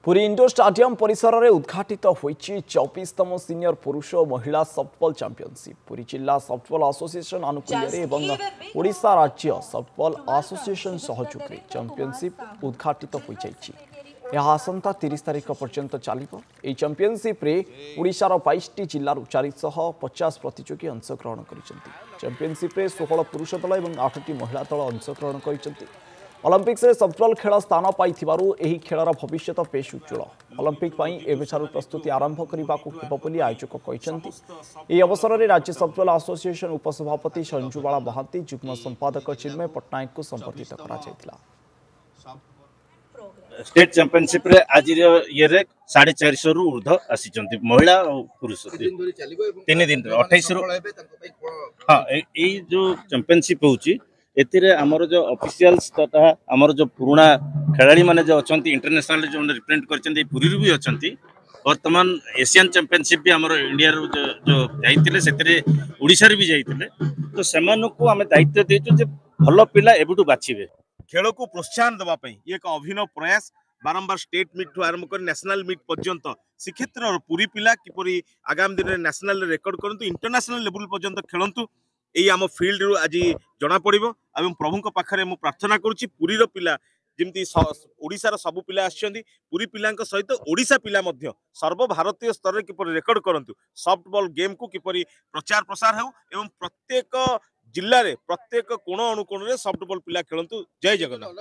Puri indoor stadium परिसर में उद्घाटित होईची 24तम सीनियर पुरुष और महिला सॉफ्टबॉल चैंपियनशिप पुरी जिला सॉफ्टबॉल एसोसिएशन आनुकूल्य ओडिशा राज्य सॉफ्टबॉल एसोसिएशन सहयोग में चैंपियनशिप उद्घाटित हो जाइछि। यह आसंता 30 तारिख पर्यंत चलिबो। एई चैंपियनशिप रे ओडिशार 22टी जिल्लारू 450 प्रतियोगी अंशग्रहण करिसेंती। चैंपियनशिप रे 16 पुरुष दल और 8टी महिला दल अंशग्रहण करिसेंती। ओलंपिक्स रे सॉफ्टबॉल खेल स्थान पाइथिबारु एही खेलर भविष्य बेश उज्जवल। ओलंपिक पई एबेठारु प्रस्तुति आरंभ करिबाकू हेबो बोली आयोजक कहिसेंती। एही अवसर में राज्य सॉफ्टबॉल एसोसिएशन उपसभापति संजुबाला महांती युग्म संपादक चिन्मय पट्टनायक को संबर्धित करा जायतिला। स्टेट चैंपियनशिप रे आज ये 450 रु ऊर्ध्व आसी महिला और पुरुष 3 दिन 28 हाँ ये जो चैंपियनशिप होची एतिरे हमर जो ऑफिशियल्स तथा हमर जो पुराना खिलाड़ी माने जो अछंती इंटरनेशनल जो रिप्रेजेंट करछंती पुरी रु भी अछंती। वर्तमान एशियन चैंपियनशिप भी हमर इंडिया रो जो जाइतिले सेतिरे ओडिसा रे भी जाइतिले तो सेमानु को हमें दायित्व देछु जे भलो पिला एबुटू बाछिबे खेल को प्रोत्साहन देवा ये एक अभिनव प्रयास बारंबार स्टेट मीट ठू आरंभ कर नेशनल मीट पर्यंत श्रीक्षेत्र पूरी पिला किपरि आगामी दिन में नेशनल रिकॉर्ड करंतु इंटरनेशनल लेवल पर्यंत खेलंतु यही आम फील्ड रू आज जना पड़िबो एवं प्रभु पाखरे मु प्रार्थना करुच्ची पुरीर पिला जमती ओडिशार सबु पिला आछंती पुरी पिला सहित ओडिशा पिला मध्य सर्वभारतीय स्तर में किपरि रेकर्ड करंतु सॉफ्टबॉल गेम को किपरि प्रचार प्रसार हो एवं प्रत्येक जिल्ला रे प्रत्येक कोण अनुकोण रे सॉफ्टबॉल पिला खेलंतु। जय जगन्नाथ।